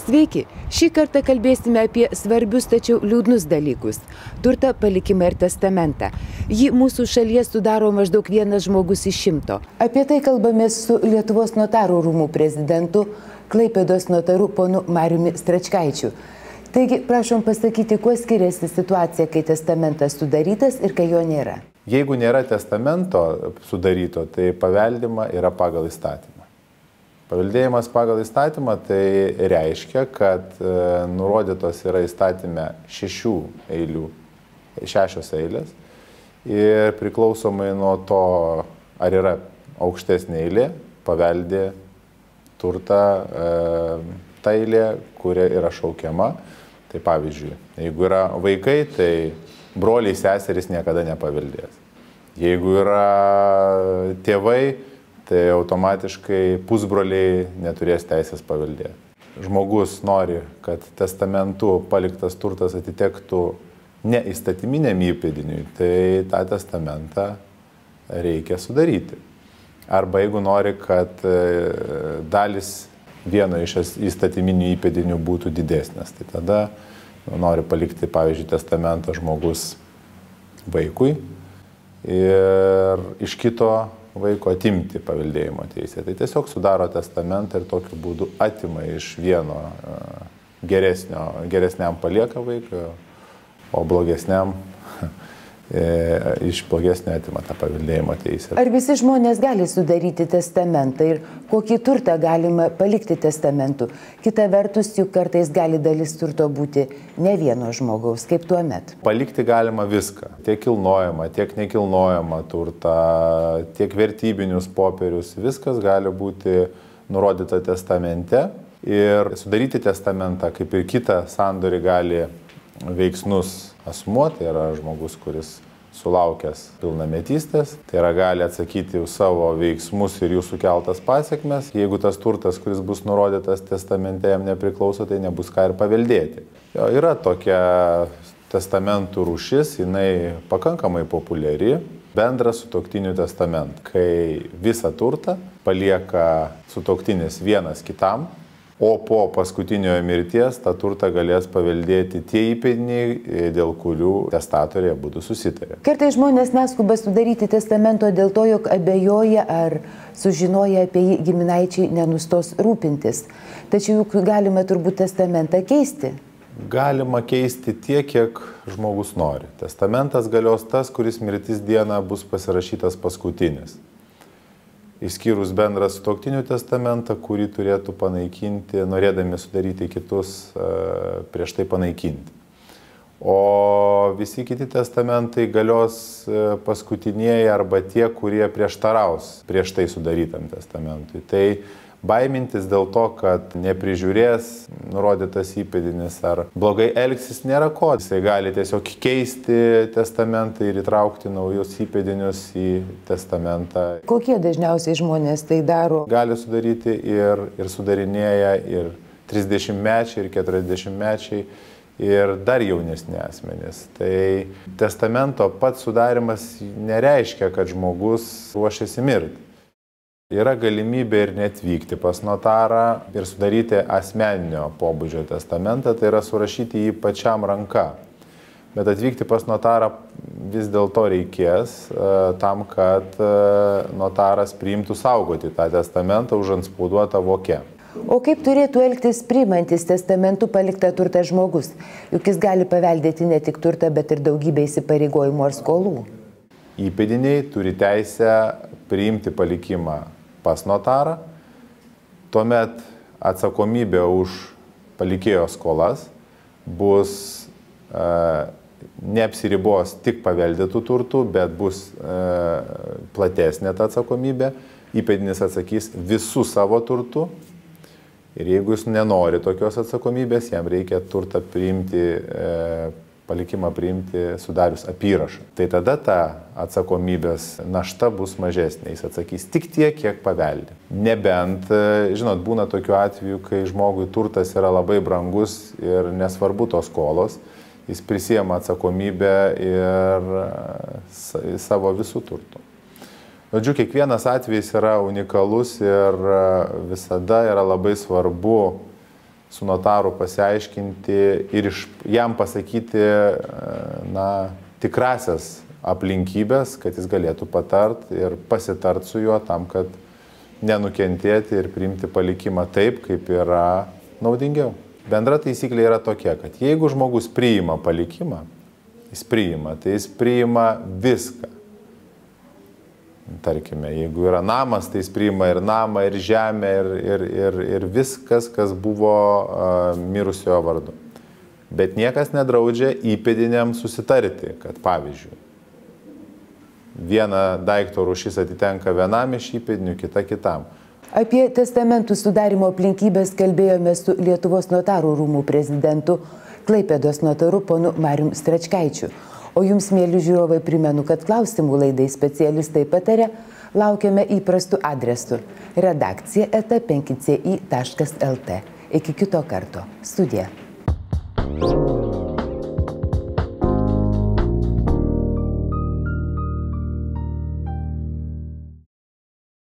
Sveiki, šį kartą kalbėsime apie svarbius tačiau liūdnus dalykus – turtą, palikimą ir testamentą. Jį mūsų šalyje sudaro maždaug 1 žmogus iš 100. Apie tai kalbamės su Lietuvos notarų rūmų prezidentu, Klaipėdos notaru ponu Mariumi Stračkaičiu. Taigi, prašom pasakyti, kuo skiriasi situacija, kai testamentas sudarytas ir kai jo nėra. Jeigu nėra testamento sudaryto, tai paveldima yra pagal įstatymą. Paveldėjimas pagal įstatymą tai reiškia, kad nurodytos yra įstatyme 6 eilės ir priklausomai nuo to, ar yra aukštesnė eilė, paveldė turtą ta eilė, kuria yra šaukiama. Tai pavyzdžiui, jeigu yra vaikai, tai broliai seserys niekada nepaveldės. Jeigu yra tėvai, tai automatiškai pusbroliai neturės teisės paveldėti. Žmogus nori, kad testamentu paliktas turtas atitektų ne įstatyminiam įpėdiniui, tai tą testamentą reikia sudaryti. Arba jeigu nori, kad dalis vieno iš įstatyminių įpėdinių būtų didesnės, tai tada nori palikti, pavyzdžiui, testamentą žmogus vaikui ir iš kito vaiko atimti paveldėjimo teisę. Tai tiesiog sudaro testamentą ir tokiu būdu atima iš vieno geresniam palieka vaikui, o blogesniam iš blogesnio atima tą paveldėjimo teisę. Ar visi žmonės gali sudaryti testamentą ir kokį turtą galima palikti testamentu? Kita vertus, juk kartais gali dalis turto būti ne vieno žmogaus, kaip tuomet. Palikti galima viską. Tiek kilnojamą, tiek nekilnojamą turtą, tiek vertybinius popierius. Viskas gali būti nurodyta testamente. Ir sudaryti testamentą, kaip ir kitą sandorį, gali veiksnus asmuo, tai yra žmogus, kuris sulaukęs pilnametystės, tai yra gali atsakyti už savo veiksmus ir jų sukeltas pasiekmes. Jeigu tas turtas, kuris bus nurodytas testamente, jam nepriklauso, tai nebus ką ir paveldėti. Yra tokia testamentų rūšis, jinai pakankamai populiari, bendras sutuoktinių testamentas, kai visą turtą palieka sutuoktinis vienas kitam, o po paskutiniojo mirties tą turtą galės paveldėti tie įpėdiniai, dėl kurių testatoriai abudu susitarė. Kartais žmonės neskuba sudaryti testamento dėl to, jog abejoja ar sužinoja apie jį giminaičiai nenustos rūpintis. Tačiau juk galima turbūt testamentą keisti. Galima keisti tiek, kiek žmogus nori. Testamentas galios tas, kuris mirtis dieną bus pasirašytas paskutinis. Išskyrus bendrą sutuoktinių testamentą, kurį turėtų panaikinti, norėdami sudaryti kitus, prieš tai panaikinti. O visi kiti testamentai galios paskutinieji arba tie, kurie prieštaraus prieš tai sudarytam testamentui. Tai baimintis dėl to, kad neprižiūrės nurodytas įpėdinis ar blogai elgsis, nėra ko. Jisai gali tiesiog keisti testamentą ir įtraukti naujus įpėdinius į testamentą. Kokie dažniausiai žmonės tai daro? Gali sudaryti ir sudarinėja ir 30-mečiai, ir 40-mečiai, ir dar jaunesni asmenys. Tai testamento pats sudarimas nereiškia, kad žmogus ruošiasi mirti. Yra galimybė ir neatvykti pas notarą ir sudaryti asmeninio pobūdžio testamentą, tai yra surašyti jį pačiam ranka. Bet atvykti pas notarą vis dėlto reikės tam, kad notaras priimtų saugoti tą testamentą užantspauduotą voke. O kaip turėtų elgtis priimantis testamentu paliktą turtą žmogus? Juk jis gali paveldėti ne tik turtą, bet ir daugybę įsipareigojimų ar skolų. Įpėdiniai turi teisę priimti palikimą pas notarą, tuomet atsakomybė už palikėjo skolas bus neapsiribos tik paveldėtų turtų, bet bus platesnė ta atsakomybė. Įpėdinis atsakys visų savo turtų ir jeigu jis nenori tokios atsakomybės, jam reikia turtą priimti, palikimą priimti sudarius apyrašą. Tai tada ta atsakomybės našta bus mažesnė. Jis atsakys tik tiek, kiek paveldė. Nebent, žinot, būna tokių atvejų, kai žmogui turtas yra labai brangus ir nesvarbu tos skolos, jis prisiema atsakomybę ir savo visų turtų. Žodžiu, kiekvienas atvejis yra unikalus ir visada yra labai svarbu su notaru pasiaiškinti ir jam pasakyti tikrasias aplinkybės, kad jis galėtų patart ir pasitart su juo tam, kad nenukentėti ir priimti palikimą taip, kaip yra naudingiau. Bendra taisyklė yra tokia, kad jeigu žmogus priima palikimą, tai jis priima viską. Tarkime, jeigu yra namas, tai jis priima ir namą, ir žemę, ir viskas, kas buvo mirusiojo vardu. Bet niekas nedraudžia įpėdiniam susitarti, kad pavyzdžiui, viena daikto rūšis atitenka vienam iš įpėdinių, kita kitam. Apie testamentų sudarimo aplinkybės kalbėjome su Lietuvos notarų rūmų prezidentu, Klaipėdos notaru ponu Marium Stračkaičiu. O jums, mėly žiūrovai, primenu, kad klausimų laidai specialistai pataria laukiame įprastu adresu redakcija@5ci.lt. Iki kito karto. Sudie.